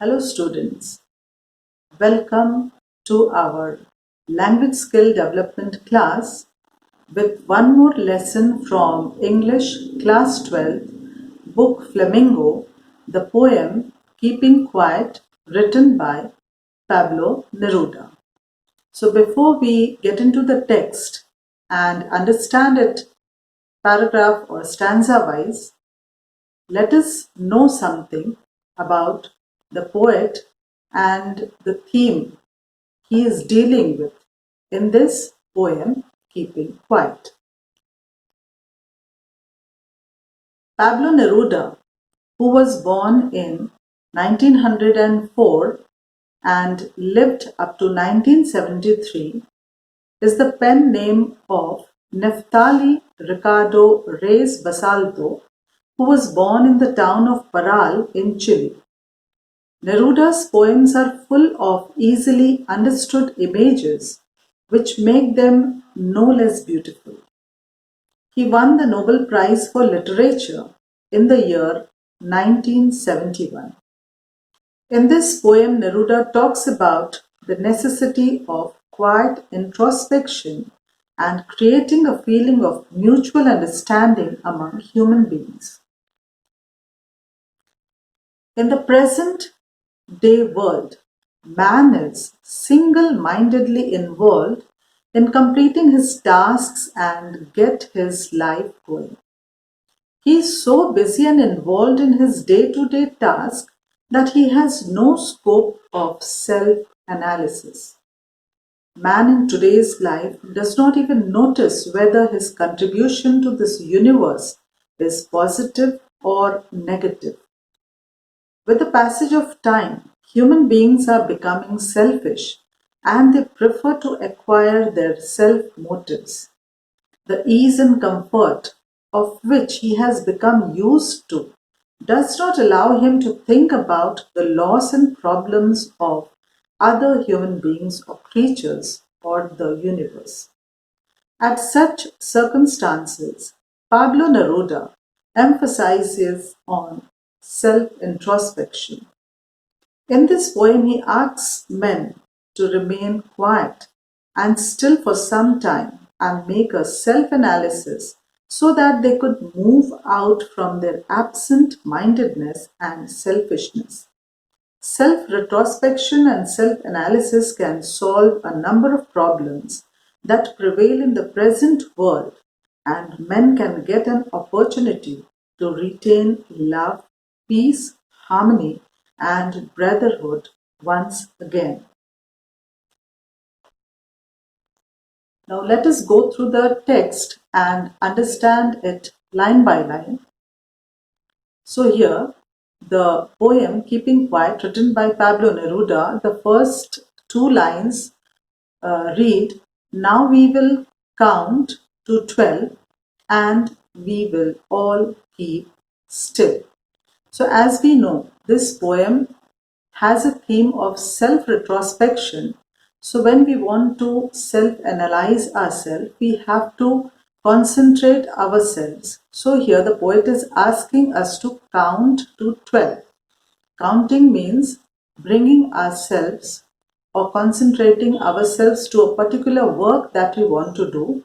Hello students, welcome to our language skill development class with one more lesson from English class 12 book Flamingo, the poem Keeping Quiet written by Pablo Neruda. So before we get into the text and understand it paragraph or stanza wise, let us know something about the poet and the theme he is dealing with in this poem, Keeping Quiet. Pablo Neruda, who was born in 1904 and lived up to 1973, is the pen name of Neftali Ricardo Reyes Basalto, who was born in the town of Parral in Chile. Neruda's poems are full of easily understood images which make them no less beautiful. He won the Nobel Prize for Literature in the year 1971. In this poem, Neruda talks about the necessity of quiet introspection and creating a feeling of mutual understanding among human beings. In the present day world, man is single-mindedly involved in completing his tasks and get his life going. He is so busy and involved in his day-to-day task that he has no scope of self-analysis. Man in today's life does not even notice whether his contribution to this universe is positive or negative. With the passage of time, human beings are becoming selfish and they prefer to acquire their self-motives. The ease and comfort of which he has become used to does not allow him to think about the loss and problems of other human beings or creatures or the universe. At such circumstances, Pablo Neruda emphasizes on self-introspection. In this poem, he asks men to remain quiet and still for some time and make a self-analysis so that they could move out from their absent-mindedness and selfishness. Self-retrospection and self-analysis can solve a number of problems that prevail in the present world, and men can get an opportunity to retain love, peace, harmony, and brotherhood once again. Now let us go through the text and understand it line by line. So here, the poem Keeping Quiet, written by Pablo Neruda, the first two lines read, "Now we will count to 12 and we will all keep still." So as we know, this poem has a theme of self-retrospection. So when we want to self-analyze ourselves, we have to concentrate ourselves. So here the poet is asking us to count to 12. Counting means bringing ourselves or concentrating ourselves to a particular work that we want to do,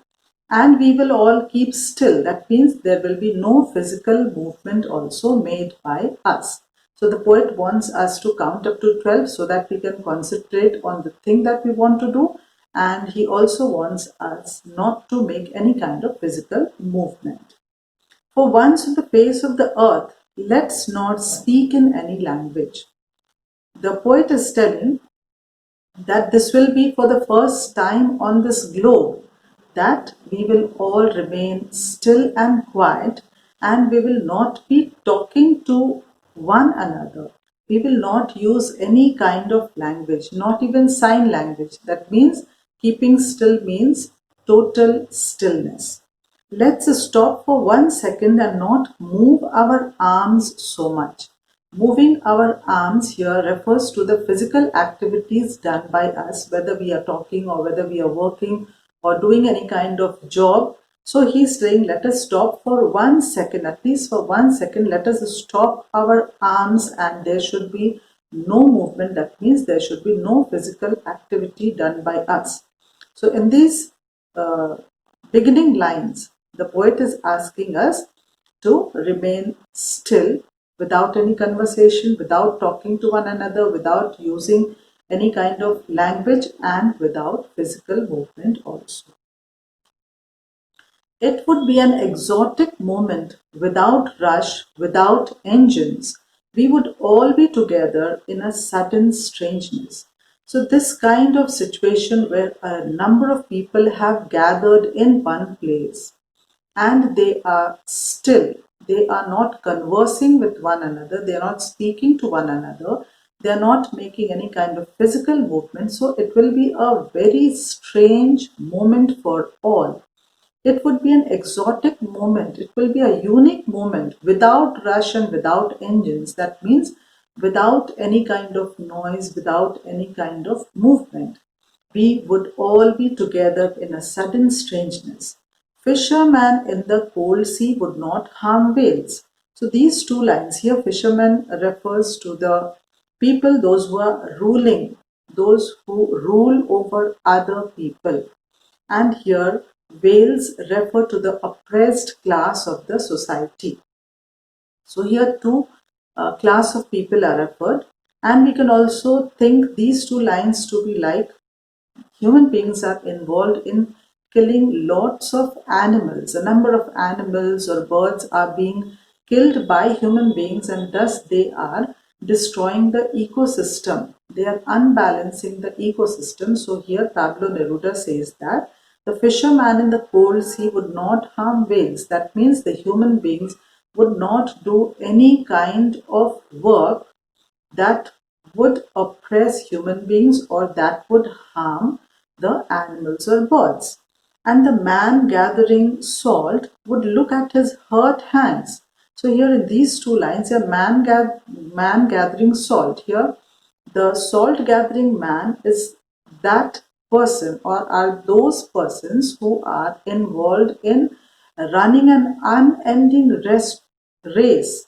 and we will all keep still. That means there will be no physical movement also made by us. So the poet wants us to count up to 12 so that we can concentrate on the thing that we want to do, and he also wants us not to make any kind of physical movement. For once on the face of the earth, let's not speak in any language. The poet is telling that this will be for the first time on this globe that we will all remain still and quiet, and we will not be talking to one another. We will not use any kind of language, not even sign language. That means keeping still means total stillness. Let's stop for 1 second and not move our arms so much. Moving our arms here refers to the physical activities done by us, whether we are talking or whether we are working or doing any kind of job. So he's saying, let us stop for 1 second, at least for 1 second, let us stop our arms, and there should be no movement. That means there should be no physical activity done by us. So in these beginning lines, the poet is asking us to remain still without any conversation, without talking to one another, without using any kind of language, and without physical movement also. It would be an exotic moment without rush, without engines. We would all be together in a sudden strangeness. So, this kind of situation where a number of people have gathered in one place and they are still, they are not conversing with one another, they are not speaking to one another, they are not making any kind of physical movement. So, it will be a very strange moment for all. It would be an exotic moment. It will be a unique moment without rush and without engines. That means without any kind of noise, without any kind of movement. We would all be together in a sudden strangeness. Fisherman in the cold sea would not harm whales. So these two lines here, fisherman refers to the people, those who are ruling, those who rule over other people. And here whales refer to the oppressed class of the society. So here two class of people are referred, and we can also think these two lines to be like human beings are involved in killing lots of animals. A number of animals or birds are being killed by human beings, and thus they are destroying the ecosystem. They are unbalancing the ecosystem. So here Pablo Neruda says that the fisherman in the cold sea would not harm whales. That means the human beings would not do any kind of work that would oppress human beings or that would harm the animals or birds. And the man gathering salt would look at his hurt hands. So here in these two lines, a man gathering salt. Here, the salt gathering man is that person or are those persons who are involved in running an unending race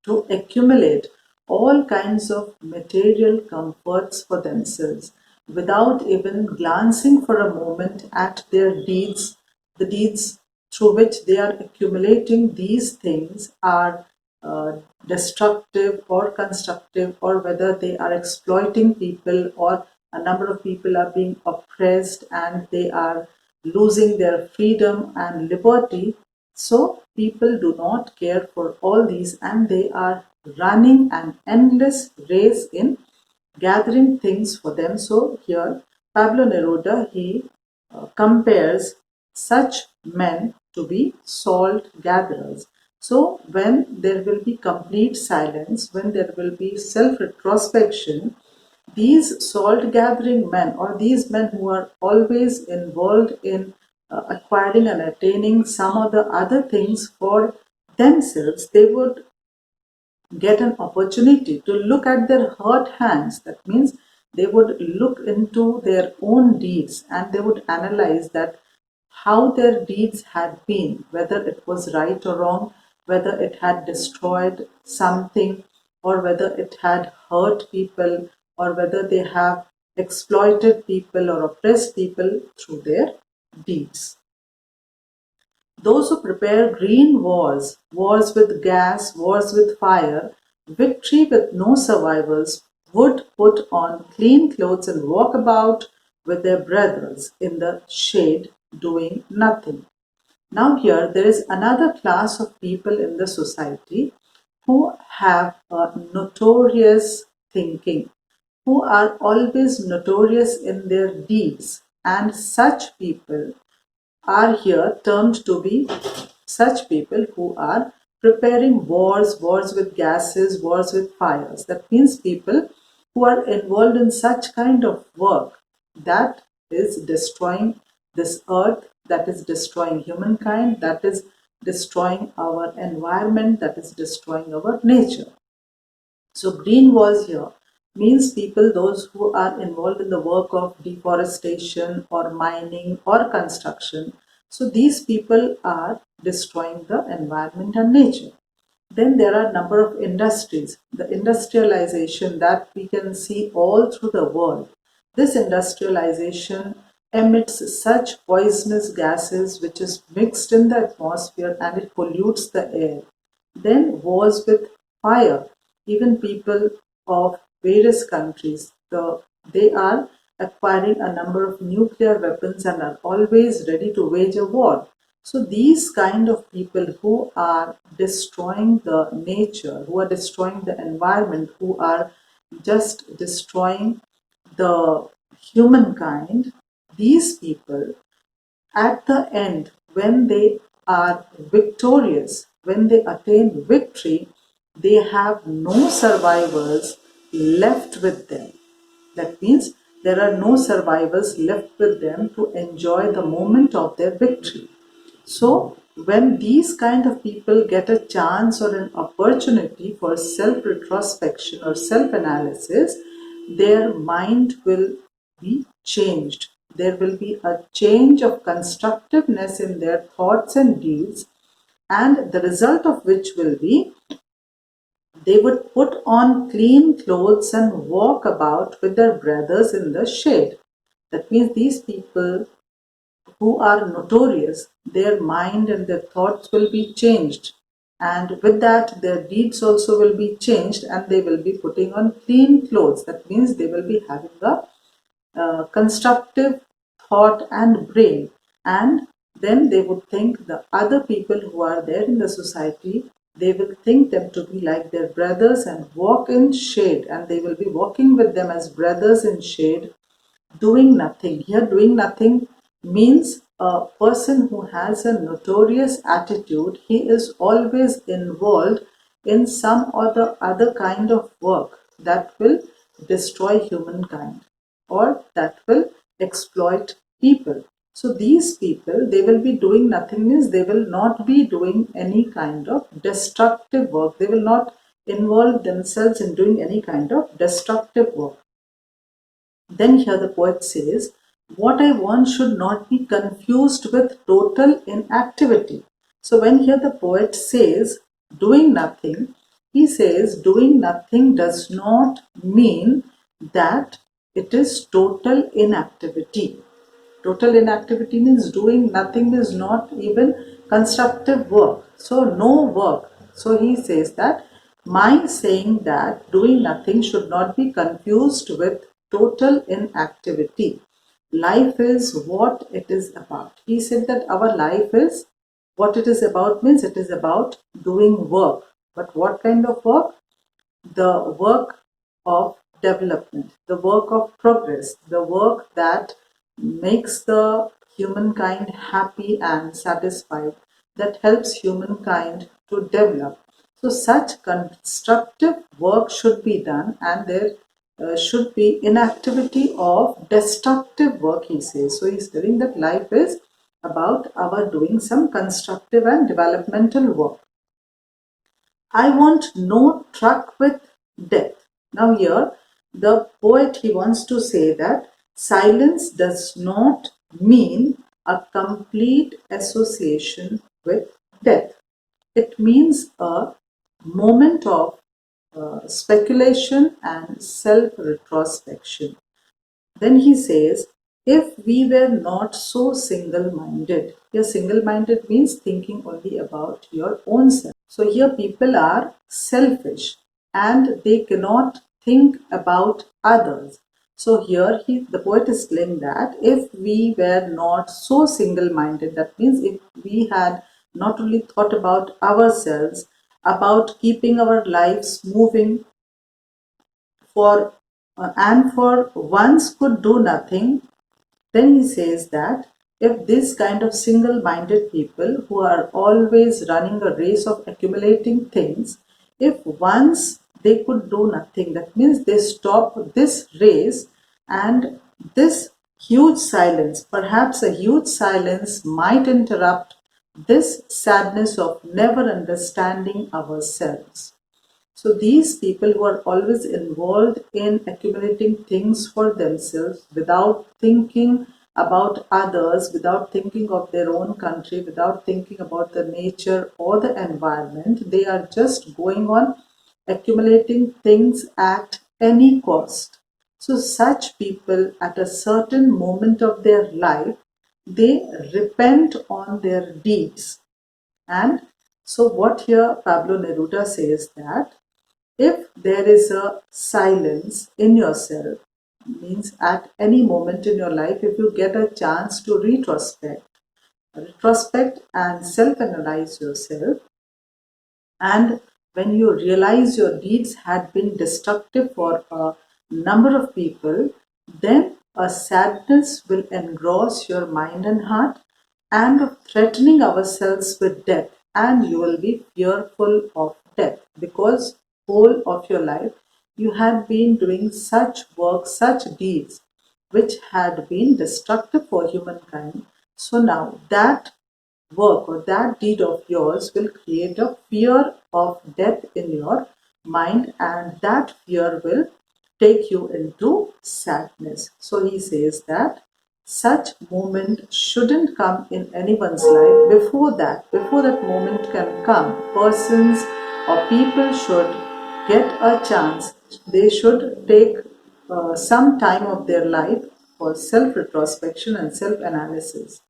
to accumulate all kinds of material comforts for themselves without even glancing for a moment at their deeds. The deeds through which they are accumulating these things are destructive or constructive, or whether they are exploiting people, or a number of people are being oppressed and they are losing their freedom and liberty. So people do not care for all these, and they are running an endless race in gathering things for them. So here Pablo Neruda, he compares such men to be salt gatherers. So when there will be complete silence, when there will be self-retrospection, these salt gathering men, or these men who are always involved in acquiring and attaining some of the other things for themselves, they would get an opportunity to look at their hurt hands. That means they would look into their own deeds and they would analyze that how their deeds had been, whether it was right or wrong, whether it had destroyed something, or whether it had hurt people, or whether they have exploited people or oppressed people through their deeds. Those who prepare green wars, wars with gas, wars with fire, victory with no survivors, would put on clean clothes and walk about with their brothers in the shade doing nothing. Now, here there is another class of people in the society who have a notorious thinking, who are always notorious in their deeds, and such people are here termed to be such people who are preparing wars, wars with gases, wars with fires. That means people who are involved in such kind of work that is destroying this earth, that is destroying humankind, that is destroying our environment, that is destroying our nature. So green walls here means people, those who are involved in the work of deforestation or mining or construction. So these people are destroying the environment and nature. Then there are a number of industries, the industrialization that we can see all through the world. This industrialization emits such poisonous gases which is mixed in the atmosphere and it pollutes the air. Then wars with fire. Even people of various countries, they are acquiring a number of nuclear weapons and are always ready to wage a war. So these kind of people who are destroying the nature, who are destroying the environment, who are just destroying the humankind, these people at the end, when they are victorious, when they attain victory, they have no survivors left with them. That means there are no survivors left with them to enjoy the moment of their victory. So, when these kind of people get a chance or an opportunity for self retrospection or self analysis, their mind will be changed. There will be a change of constructiveness in their thoughts and deeds, and the result of which will be they would put on clean clothes and walk about with their brothers in the shade. That means these people who are notorious, their mind and their thoughts will be changed. And with that, their deeds also will be changed and they will be putting on clean clothes. That means they will be having a constructive thought and brain. And then they would think the other people who are there in the society, they will think them to be like their brothers and walk in shade. And they will be walking with them as brothers in shade, doing nothing. Here, doing nothing means a person who has a notorious attitude. He is always involved in some or the other kind of work that will destroy humankind or that will exploit people. So these people, they will be doing nothing means they will not be doing any kind of destructive work. They will not involve themselves in doing any kind of destructive work. Then here the poet says, what I want should not be confused with total inactivity. So when here the poet says doing nothing, he says doing nothing does not mean that it is total inactivity. Total inactivity means doing nothing is not even constructive work. So no work. So he says that my saying that doing nothing should not be confused with total inactivity. Life is what it is about. He said that our life is what it is about means it is about doing work. But what kind of work? The work of development, the work of progress, the work that makes the humankind happy and satisfied, that helps humankind to develop. So such constructive work should be done and there should be inactivity of destructive work, he says. So he's telling that life is about our doing some constructive and developmental work. I want no truck with death. Now here, the poet, he wants to say that silence does not mean a complete association with death. It means a moment of speculation and self-retrospection. Then he says, if we were not so single-minded. Here single-minded means thinking only about your own self. So here people are selfish and they cannot think about others. So here the poet is telling that if we were not so single-minded, that means if we had not only thought about ourselves, about keeping our lives moving for and for once could do nothing, then he says that if this kind of single-minded people who are always running a race of accumulating things, if once they could do nothing, that means they stop this race and this huge silence, perhaps a huge silence might interrupt this sadness of never understanding ourselves. So these people who are always involved in accumulating things for themselves without thinking about others, without thinking of their own country, without thinking about the nature or the environment. They are just going on accumulating things at any cost. So such people at a certain moment of their life, they repent on their deeds. And so what here Pablo Neruda says that if there is a silence in yourself, means at any moment in your life, if you get a chance to retrospect and self-analyze yourself, and when you realize your deeds had been destructive for a number of people, then a sadness will engross your mind and heart, and of threatening ourselves with death, and you will be fearful of death, because whole of your life you had been doing such work, such deeds which had been destructive for humankind. So now that work or that deed of yours will create a fear of death in your mind, and that fear will take you into sadness. So he says that such moment shouldn't come in anyone's life. Before that moment can come, persons or people should get a chance. They should take some time of their life for self retrospection and self analysis.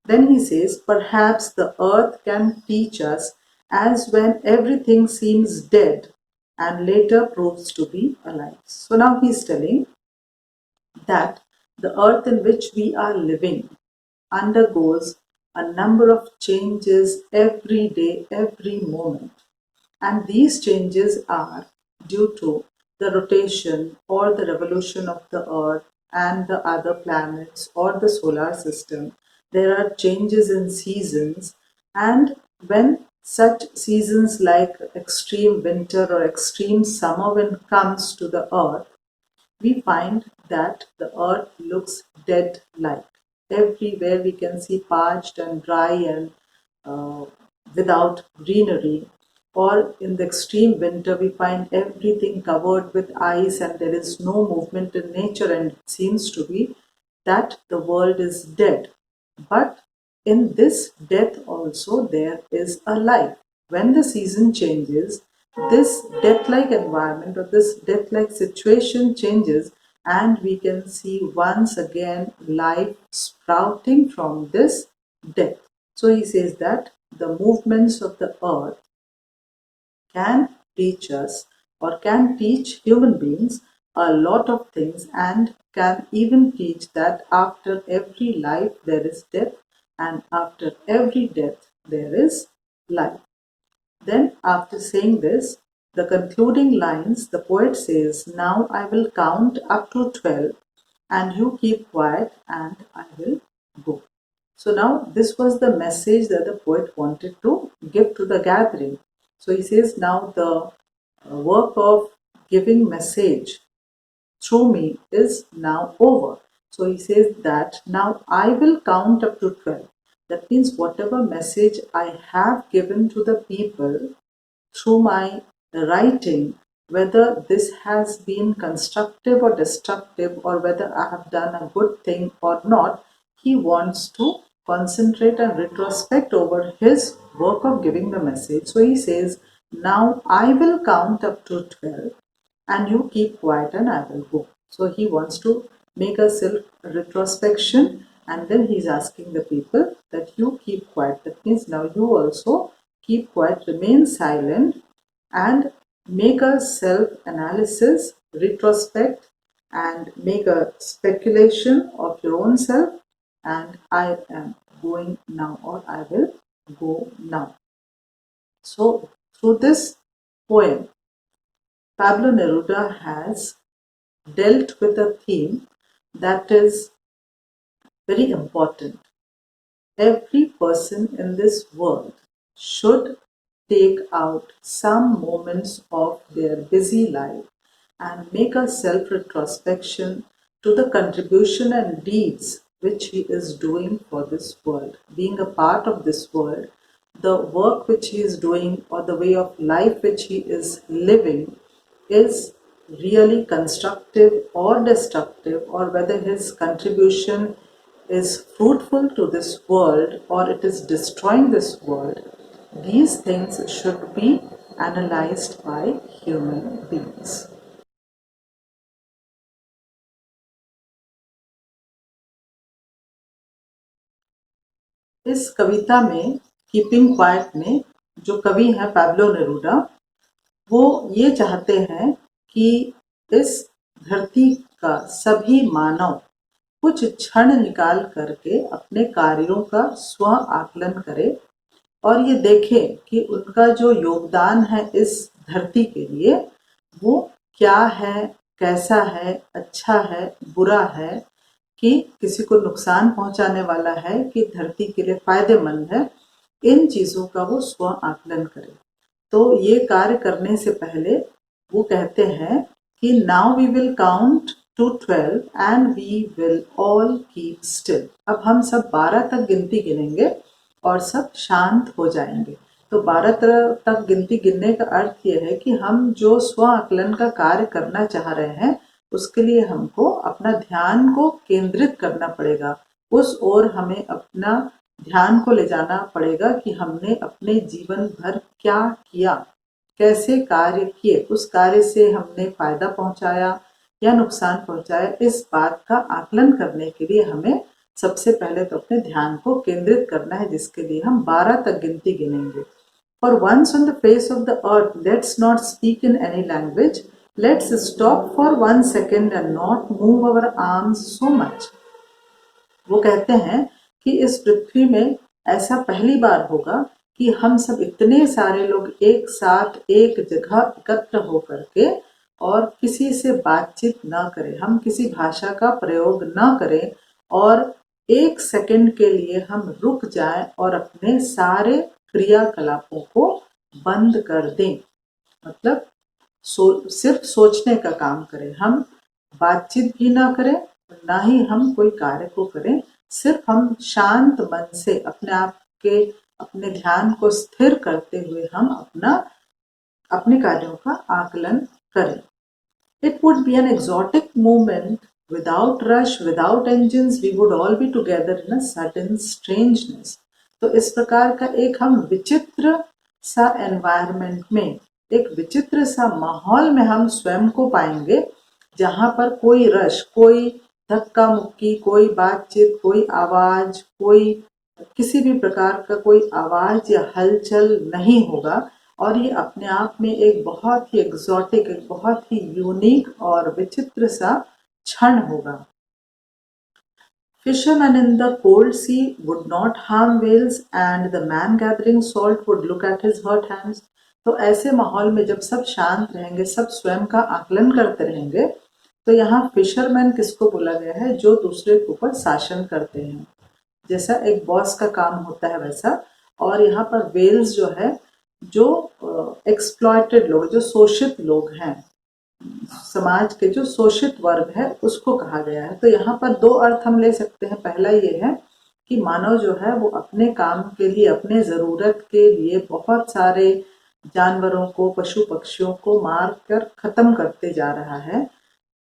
Then he says, perhaps the earth can teach us as when everything seems dead and later proves to be alive. So now he's telling that the earth in which we are living undergoes a number of changes every day, every moment. And these changes are due to the rotation or the revolution of the earth and the other planets or the solar system. There are changes in seasons, and when such seasons like extreme winter or extreme summer when comes to the earth, we find that the earth looks dead like. Everywhere we can see parched and dry and uh, without greenery. Or in the extreme winter, we find everything covered with ice and there is no movement in nature, and it seems to be that the world is dead. But in this death also there is a life. When the season changes, this death-like environment or this death-like situation changes, and we can see once again life sprouting from this death. So he says that the movements of the earth can teach us or can teach human beings a lot of things, and can even teach that after every life there is death, and after every death there is life. Then, after saying this, the concluding lines, the poet says, now I will count up to 12 and you keep quiet and I will go. So now this was the message that the poet wanted to give to the gathering. So he says, now the work of giving message through me is now over. So he says that now I will count up to 12. That means whatever message I have given to the people through my writing, whether this has been constructive or destructive, or whether I have done a good thing or not, he wants to concentrate and retrospect over his work of giving the message. So he says, now I will count up to 12 and you keep quiet and I will go. So he wants to make a self retrospection, and then he's asking the people that you keep quiet. That means now you also keep quiet, remain silent, and make a self analysis, retrospect, and make a speculation of your own self. And I am going now, or I will go now. So, through this poem, Pablo Neruda has dealt with a theme that is very important. Every person in this world should take out some moments of their busy life and make a self retrospection to the contribution and deeds which he is doing for this world. Being a part of this world, the work which he is doing or the way of life which he is living is really constructive or destructive, or whether his contribution is fruitful to this world or it is destroying this world, these things should be analyzed by human beings. इस कविता में keeping quiet में जो कवि हैं Pablo नेरूडा, वो ये चाहते हैं कि इस धरती का सभी मानव कुछ क्षण निकाल करके अपने कार्यों का स्व आकलन करे और ये देखें कि उनका जो योगदान है इस धरती के लिए वो क्या है, कैसा है, अच्छा है, बुरा है, कि किसी को नुकसान पहुंचाने वाला है कि धरती के लिए फायदेमंद है, इन चीज़ों का वो स्व आकलन करे। तो ये कार्य करने से पहले वो कहते हैं कि now we will count to 12 and we will all keep still. अब हम सब 12 तक गिनती गिनेंगे और सब शांत हो जाएंगे। तो 12 तक गिनती गिनने का अर्थ ये है कि हम जो स्व आकलन का कार्य करना चाह रहे हैं उसके लिए हमको अपना ध्यान को केंद्रित करना पड़ेगा, उस ओर हमें अपना ध्यान को ले जाना पड़ेगा कि हमने अपने जीवन भर क्या किया, कैसे कार्य किए, उस कार्य से हमने फायदा पहुंचाया या नुकसान पहुंचाया। इस बात का आकलन करने के लिए हमें सबसे पहले तो अपने ध्यान को केंद्रित करना है, जिसके लिए हम 12 तक गिनती गिनेंगे। For once on the face of the earth, let's not speak in any language. Let's stop for 1 second and not move our arms so much. वो कहते हैं कि इस पृथ्वी में ऐसा पहली बार होगा कि हम सब इतने सारे लोग एक साथ एक जगह एकत्र होकर के और किसी से बातचीत ना करें, हम किसी भाषा का प्रयोग ना करें और 1 सेकंड के लिए हम रुक जाएं और अपने सारे क्रियाकलापों को बंद कर दें। मतलब सिर्फ सोचने का काम करें, हम बातचीत भी ना करें, ना ही हम कोई कार्य को करें, सिर्फ हम शांत मन से अपने आप के अपने ध्यान को स्थिर करते हुए हम अपने कार्यों का आकलन करें। It would be an exotic movement without rush, without engines, we would all be together in a sudden strangeness. तो इस प्रकार का एक हम विचित्र सा एनवायरनमेंट में, एक विचित्र सा माहौल में हम स्वयं को पाएंगे, जहाँ पर कोई रश, कोई धक्का मुक्की, कोई बातचीत, कोई आवाज, कोई किसी भी प्रकार का कोई आवाज या हलचल नहीं होगा और ये अपने आप में एक बहुत ही एग्जॉटिक, एक बहुत ही यूनिक और विचित्र सा क्षण होगा। Fishermen in the cold sea would not harm whales and the man gathering salt would look at his hurt hands. तो ऐसे माहौल में जब सब शांत रहेंगे, सब स्वयं का आकलन करते रहेंगे, तो यहाँ फिशरमैन किसको बोला गया है? जो दूसरे के ऊपर शासन करते हैं, जैसा एक बॉस का काम होता है वैसा। और यहाँ पर वेल्स जो है, जो एक्सप्लॉयटेड लोग, जो शोषित लोग हैं, समाज के जो शोषित वर्ग है, उसको कहा गया है। तो यहाँ पर 2 अर्थ हम ले सकते हैं। पहला ये है कि मानव जो है वो अपने काम के लिए, अपने ज़रूरत के लिए बहुत सारे जानवरों को, पशु पक्षियों को मार कर ख़त्म करते जा रहा है।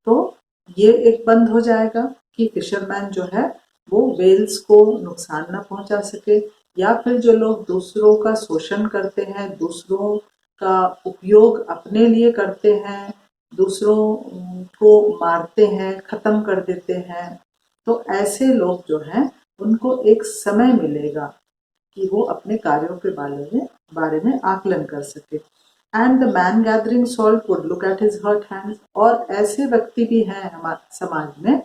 तो ये एक बंद हो जाएगा कि फिशरमैन जो है वो वेल्स को नुकसान ना पहुंचा सके, या फिर जो लोग दूसरों का शोषण करते हैं, दूसरों का उपयोग अपने लिए करते हैं, दूसरों को मारते हैं, ख़त्म कर देते हैं, तो ऐसे लोग जो हैं उनको एक समय मिलेगा कि वो अपने कार्यों के बारे में आकलन कर सके। And the man gathering salt would look at his hurt hands. और ऐसे व्यक्ति भी हैं हमारे समाज में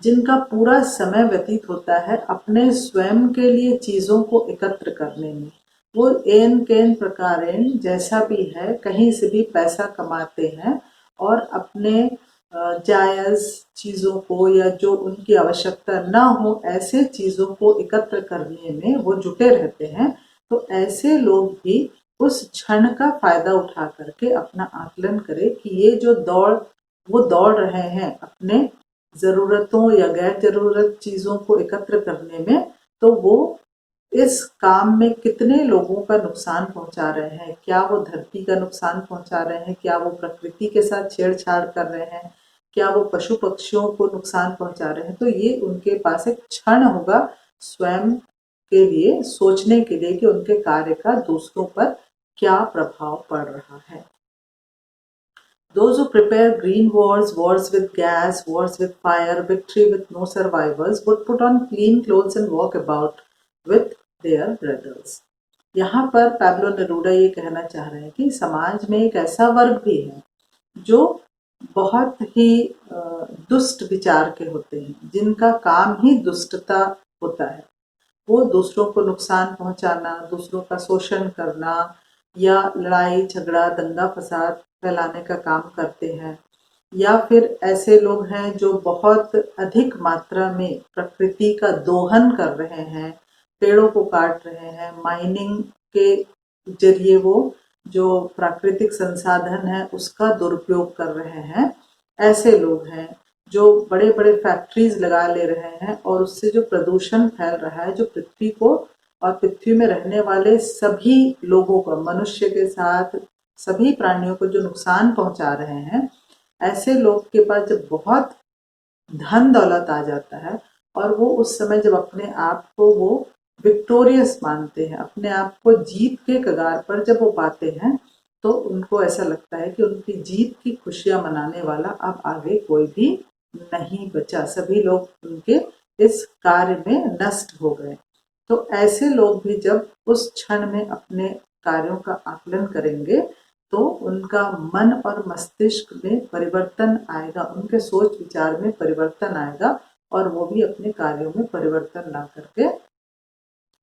जिनका पूरा समय व्यतीत होता है अपने स्वयं के लिए चीज़ों को एकत्र करने में। वो एन केन प्रकारेण जैसा भी है कहीं से भी पैसा कमाते हैं और अपने जायज़ चीज़ों को या जो उनकी आवश्यकता ना हो ऐसे चीज़ों को एकत्र करने में वो जुटे रहते हैं। तो ऐसे लोग भी उस क्षण का फायदा उठा करके अपना आकलन करें कि ये जो वो दौड़ रहे हैं अपने ज़रूरतों या गैर ज़रूरत चीज़ों को एकत्र करने में, तो वो इस काम में कितने लोगों का नुकसान पहुंचा रहे हैं। क्या वो धरती का नुकसान पहुंचा रहे हैं? क्या वो प्रकृति के साथ छेड़छाड़ कर रहे हैं? क्या वो पशु पक्षियों को नुकसान पहुंचा रहे हैं। तो ये उनके पास एक क्षण होगा स्वयं के लिए सोचने के लिए कि उनके कार्य का दूसरों पर क्या प्रभाव पड़ रहा है। Those who prepare green wars, wars with gas, wars with fire, victory with no survivors, would put on clean clothes and walk about with their brothers. यहाँ पर पैब्लो नेरूडा ये कहना चाह रहे हैं कि समाज में एक ऐसा वर्ग भी है जो बहुत ही दुष्ट विचार के होते हैं, जिनका काम ही दुष्टता होता है। वो दूसरों को नुकसान पहुंचाना, दूसरों का शोषण करना या लड़ाई झगड़ा दंगा फसाद फैलाने का काम करते हैं। या फिर ऐसे लोग हैं जो बहुत अधिक मात्रा में प्रकृति का दोहन कर रहे हैं, पेड़ों को काट रहे हैं, माइनिंग के जरिए वो जो प्राकृतिक संसाधन है उसका दुरुपयोग कर रहे हैं। ऐसे लोग हैं जो बड़े बड़े फैक्ट्रीज लगा ले रहे हैं और उससे जो प्रदूषण फैल रहा है, जो पृथ्वी को और पृथ्वी में रहने वाले सभी लोगों को, मनुष्य के साथ सभी प्राणियों को जो नुकसान पहुंचा रहे हैं, ऐसे लोग के पास जब बहुत धन दौलत आ जाता है और वो उस समय जब अपने आप को वो विक्टोरियस मानते हैं, अपने आप को जीत के कगार पर जब वो पाते हैं, तो उनको ऐसा लगता है कि उनकी जीत की खुशियां मनाने वाला अब आगे कोई भी नहीं बचा, सभी लोग उनके इस कार्य में नष्ट हो गए। तो ऐसे लोग भी जब उस क्षण में अपने कार्यों का आकलन करेंगे तो उनका मन और मस्तिष्क में परिवर्तन आएगा, उनके सोच विचार में परिवर्तन आएगा और वो भी अपने कार्यों में परिवर्तन ला करके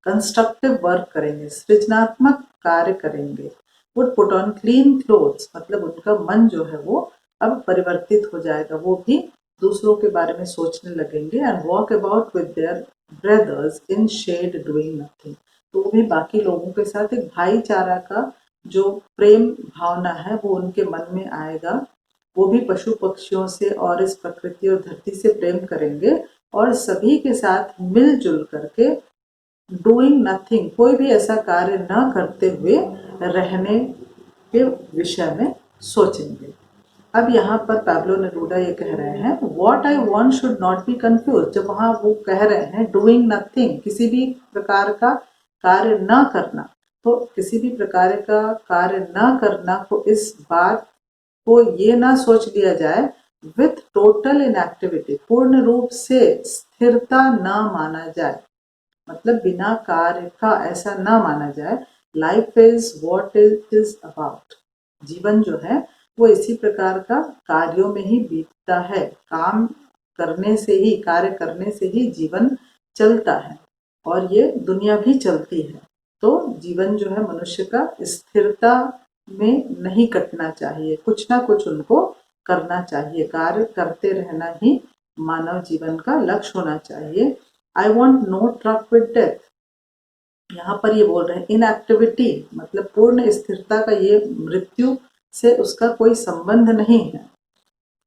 कंस्ट्रक्टिव वर्क करेंगे, सृजनात्मक कार्य करेंगे। Would put on clean clothes, मतलब उनका मन जो है वो अब परिवर्तित हो जाएगा, वो भी दूसरों के बारे में सोचने लगेंगे। And walk about with their brothers in shade doing nothing, तो वो भी बाकी लोगों के साथ एक भाईचारा का जो प्रेम भावना है वो उनके मन में आएगा। वो भी पशु पक्षियों से और इस प्रकृति और धरती से प्रेम करेंगे और सभी के साथ मिलजुल करके डूइंग नथिंग, कोई भी ऐसा कार्य न करते हुए रहने के विषय में सोचेंगे। अब यहाँ पर पैब्लो नेरूडा ये कह रहे हैं what I want should not be confuse. जब वहाँ वो कह रहे हैं डूइंग नथिंग, किसी भी प्रकार का कार्य न करना, तो किसी भी प्रकार का कार्य न करना को इस बात को ये ना सोच लिया जाए विथ टोटल इनएक्टिविटी, पूर्ण रूप से स्थिरता न माना जाए, मतलब बिना कार्य का ऐसा ना माना जाए। Life is what it is about, जीवन जो है वो इसी प्रकार का कार्यों में ही बीतता है, काम करने से ही, कार्य करने से ही जीवन चलता है और ये दुनिया भी चलती है। तो जीवन जो है मनुष्य का स्थिरता में नहीं कटना चाहिए, कुछ ना कुछ उनको करना चाहिए, कार्य करते रहना ही मानव जीवन का लक्ष्य होना चाहिए। I want no truck with death, यहाँ पर ये बोल रहे हैं इनएक्टिविटी, मतलब पूर्ण स्थिरता का ये मृत्यु से उसका कोई संबंध नहीं है।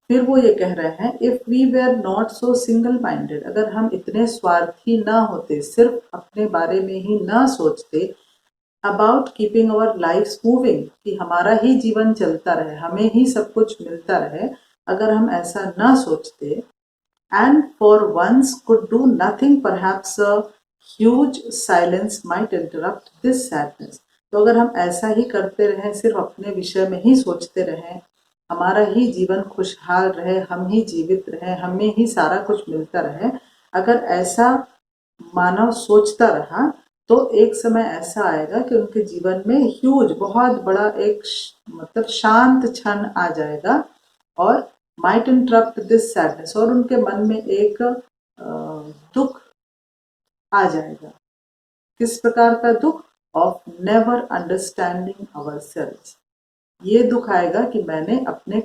फिर वो ये कह रहे हैं if we were not so single minded, अगर हम इतने स्वार्थी ना होते, सिर्फ अपने बारे में ही ना सोचते, about keeping our life moving, कि हमारा ही जीवन चलता रहे, हमें ही सब कुछ मिलता रहे, अगर हम ऐसा ना सोचते, and for once could do nothing, perhaps a huge silence might interrupt this sadness। तो अगर हम ऐसा ही करते रहें, सिर्फ अपने विषय में ही सोचते रहें, हमारा ही जीवन खुशहाल रहे, हम ही जीवित रहें, हमें ही सारा कुछ मिलता रहे, अगर ऐसा मानव सोचता रहा तो एक समय ऐसा आएगा कि उनके जीवन में ह्यूज, बहुत बड़ा एक मतलब शांत क्षण आ जाएगा और might interrupt this sadness, और उनके मन में एक दुख आ जाएगा। किस प्रकार का दुख? ऑफ नेवर अंडरस्टैंडिंग ourselves, ये दुख आएगा कि मैंने अपने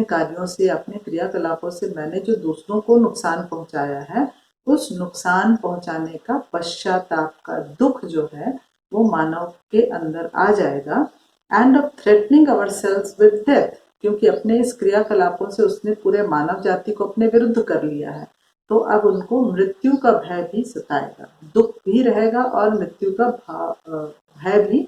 कार्यों से, अपने क्रियाकलापों से मैंने जो दूसरों को नुकसान पहुंचाया है, उस नुकसान पहुंचाने का पश्चाताप का दुख जो है वो मानव के अंदर आ जाएगा। End of threatening ourselves with death, क्योंकि अपने इस क्रियाकलापों से उसने पूरे मानव जाति को अपने विरुद्ध कर लिया है, तो अब उनको मृत्यु का भय भी सताएगा, दुख भी रहेगा और मृत्यु का भय भी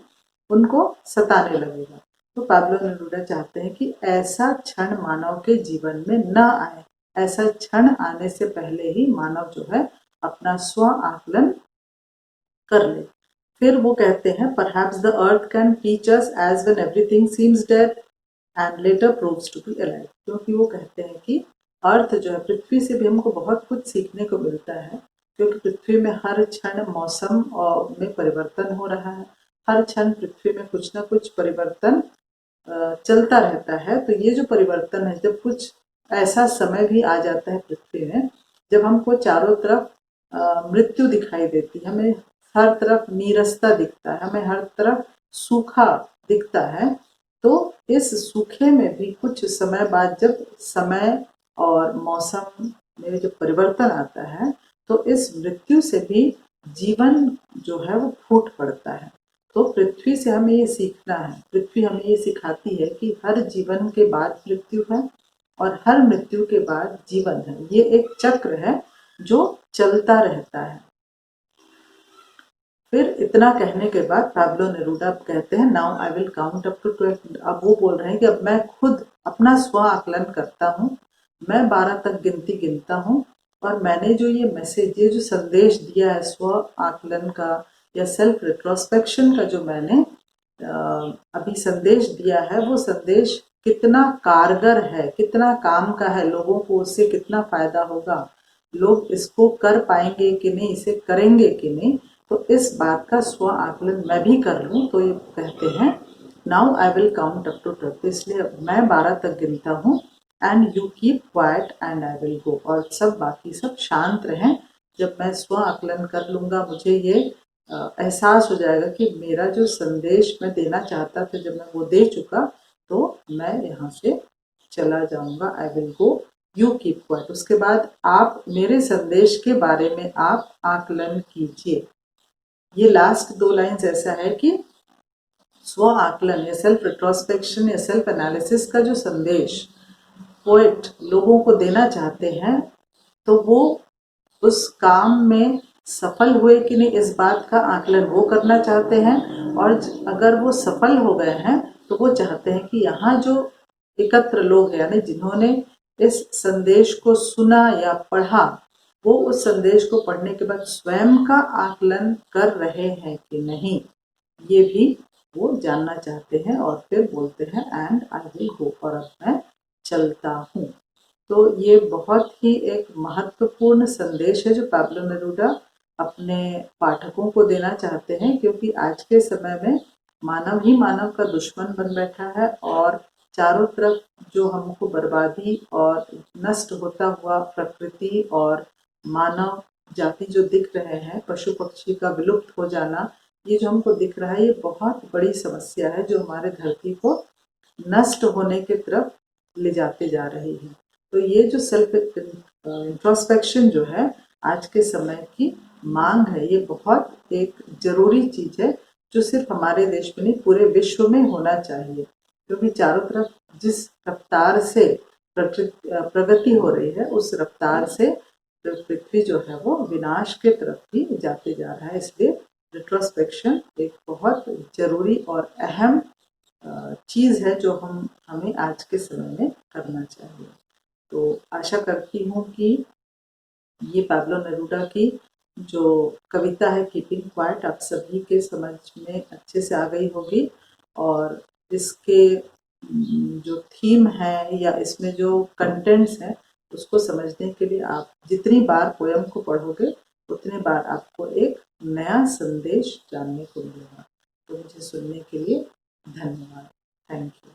उनको सताने लगेगा। तो पाब्लो नेरूदा चाहते हैं कि ऐसा क्षण मानव के जीवन में न आए, ऐसा क्षण आने से पहले ही मानव जो है अपना स्व आकलन कर ले। फिर वो कहते हैं perhaps the earth can teach us as when everything seems dead and later proves to be alive, क्योंकि वो कहते हैं कि अर्थ जो है, पृथ्वी से भी हमको बहुत कुछ सीखने को मिलता है, क्योंकि पृथ्वी में हर क्षण मौसम और में परिवर्तन हो रहा है, हर क्षण पृथ्वी में कुछ ना कुछ परिवर्तन चलता रहता है। तो ये जो परिवर्तन है, जब कुछ ऐसा समय भी आ जाता है पृथ्वी में जब हमको चारों तरफ मृत्यु दिखाई देती है, हमें हर तरफ नीरसता दिखता है, हमें हर तरफ सूखा दिखता है, तो इस सूखे में भी कुछ समय बाद जब समय और मौसम में जो परिवर्तन आता है, तो इस मृत्यु से भी जीवन जो है वो फूट पड़ता है। तो पृथ्वी से हमें ये सीखना है, पृथ्वी हमें ये सिखाती है कि हर जीवन के बाद मृत्यु है और हर मृत्यु के बाद जीवन है। ये एक चक्र है जो चलता रहता है। फिर इतना कहने के बाद पाब्लो नेरूदा कहते हैं now I will count up to 12। अब वो बोल रहे हैं कि अब मैं खुद अपना स्व आकलन करता हूँ, मैं 12 तक गिनती गिनता हूँ, और मैंने जो ये मैसेज, ये जो संदेश दिया है स्व आकलन का या सेल्फ रिट्रोस्पेक्शन का, जो मैंने अभी संदेश दिया है, वो संदेश कितना कारगर है, कितना काम का है, लोगों को उससे कितना फायदा होगा, लोग इसको कर पाएंगे कि नहीं, इसे करेंगे कि नहीं, तो इस बात का स्व आकलन मैं भी कर लूँ। तो ये कहते हैं now I will count up to 12, इसलिए मैं 12 तक गिनता हूँ, and you keep quiet and I will go, और सब बाकी सब शांत रहें। जब मैं स्व आकलन कर लूँगा, मुझे ये एहसास हो जाएगा कि मेरा जो संदेश मैं देना चाहता था, जब मैं वो दे चुका, तो मैं यहाँ से चला जाऊँगा। आई will go, you keep quite. उसके बाद आप मेरे संदेश के बारे में आप आकलन कीजिए। ये लास्ट 2 लाइन्स ऐसा है कि स्व आकलन या सेल्फ रिट्रोस्पेक्शन या सेल्फ एनालिसिस का जो संदेश पोएट लोगों को देना चाहते हैं, तो वो उस काम में सफल हुए कि नहीं, इस बात का आकलन वो करना चाहते हैं। और अगर वो सफल हो गए हैं, तो वो चाहते हैं कि यहाँ जो एकत्र लोग हैं, यानी जिन्होंने इस संदेश को सुना या पढ़ा, वो उस संदेश को पढ़ने के बाद स्वयं का आकलन कर रहे हैं कि नहीं, ये भी वो जानना चाहते हैं। और फिर बोलते हैं एंड आई विल गो, और अब मैं चलता हूँ। तो ये बहुत ही एक महत्वपूर्ण संदेश है जो पाब्लो नेरूदा अपने पाठकों को देना चाहते हैं, क्योंकि आज के समय में मानव ही मानव का दुश्मन बन बैठा है, और चारों तरफ जो हमको बर्बादी और नष्ट होता हुआ प्रकृति और मानव जाति जो दिख रहे हैं, पशु पक्षी का विलुप्त हो जाना, ये जो हमको दिख रहा है, ये बहुत बड़ी समस्या है जो हमारे धरती को नष्ट होने की तरफ ले जाते जा रही है। तो ये जो सेल्फ इंट्रोस्पेक्शन जो है आज के समय की मांग है, ये बहुत एक जरूरी चीज है जो सिर्फ हमारे देश में नहीं, पूरे विश्व में होना चाहिए, क्योंकि चारों तरफ जिस रफ्तार से प्रगति हो रही है, उस रफ्तार से पृथ्वी जो है वो विनाश के तरफ ही जाते जा रहा है। इसलिए रिट्रोस्पेक्शन एक बहुत जरूरी और अहम चीज़ है जो हमें आज के समय में करना चाहिए। तो आशा करती हूँ कि ये पाब्लो नेरूदा की जो कविता है कीपिंग क्वाइट आप सभी के समझ में अच्छे से आ गई होगी, और इसके जो थीम है या इसमें जो कंटेंट्स हैं, उसको समझने के लिए आप जितनी बार पोयम को पढ़ोगे, उतनी बार आपको एक नया संदेश जानने को मिलेगा। तो मुझे सुनने के लिए धन्यवाद। Thank you.